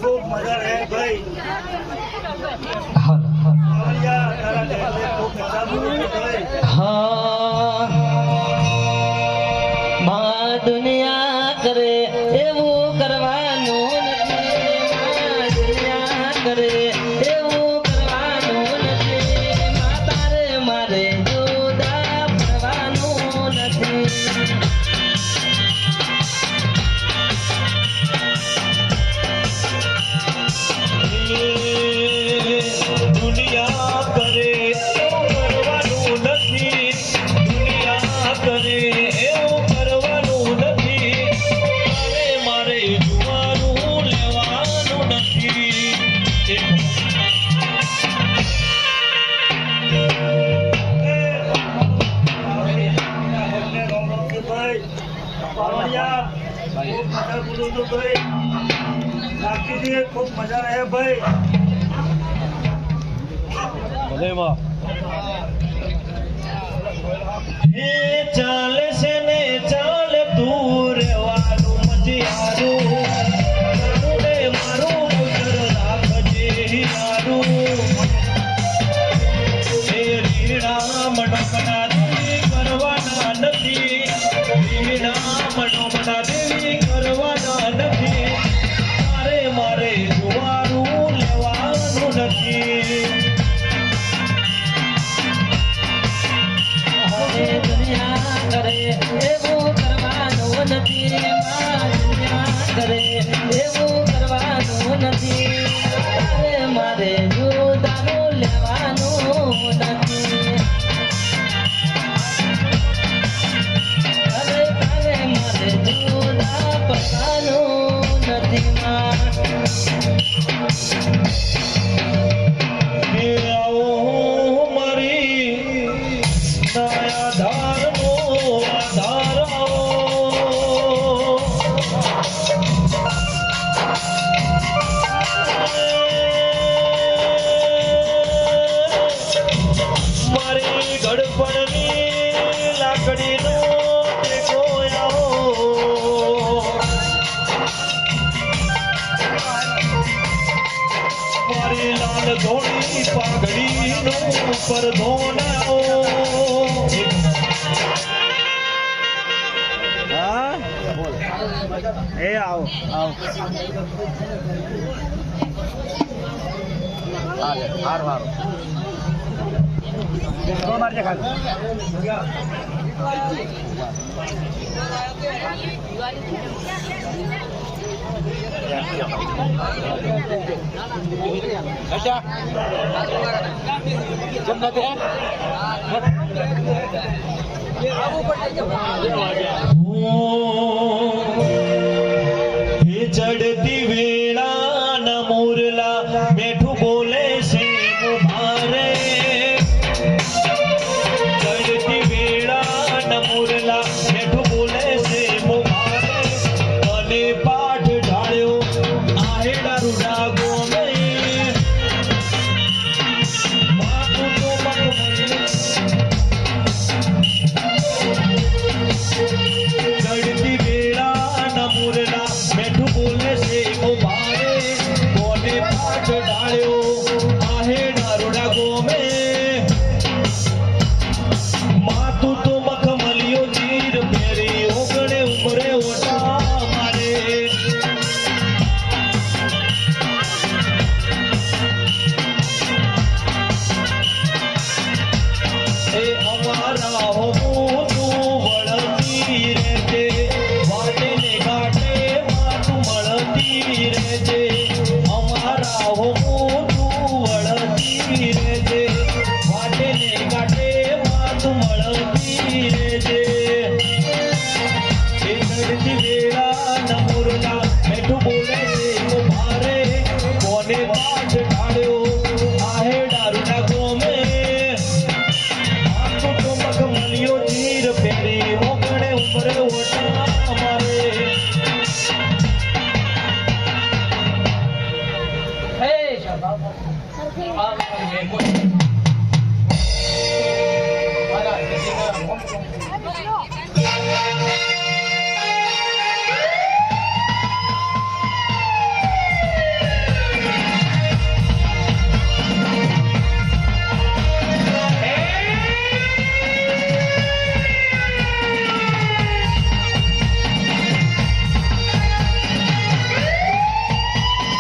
ખૂબ મજા રહે ભાઈ. માં દુનિયા કરે એવું કરવાનું નથી. માં દુનિયા કરે એવું કરવાનું નથી. માં તારે મારે જુદા પડવાનું નથી. દુનિયા કરે એવું કરવાનું નથી. દુનિયા કરે એવું કરવાનું નથી. મારે જોવાનું લેવાનું નથી. ખૂબ મજા રહે ભાઈ. હે ચાલે છે ને ચાલ તું રેવાનું મજિયારું. તારું ને મારું ગુજર રાખજે યારું. હે રીણા મનોમના દેવી કરવાના નથી. રીણા મનોમના દેવી કરવાના નથી. તારે મારે જોવાનું લેવાનું નથી. દુનિયા કરે એવું કરવાનું નથી. માં દુનિયા કરે એવું કરવાનું નથી. તારે મારે જુદાનું લેવાનું નથી. તારે મારે જુદા પડવાનું નથી. માં ધોળી પાઘડીનું ઉપર ધોનાઓ. હા એ આવો આવો. હાર હાર મારજે ખાલી. अच्छा जब नते हैं चढ़ती वेड़ा न मुरला बैठू बोले से मुभारे. चढ़ती वेड़ा न मुरला बैठू बोले से मुभारे. અને પાઠ ઢાળ્યો આહેડા રૂડા ગોમે. માથું તો મખમલી ચડતી વેળા ન મુરલા બેઠું બોલે છે મુભારે. કોને પાઠ ઢાળ્યો આહેડા રૂડા ગોમે. માથું તો મખમલિયો ચીર ફેરી ઓગણે ઉમરે ઓટા.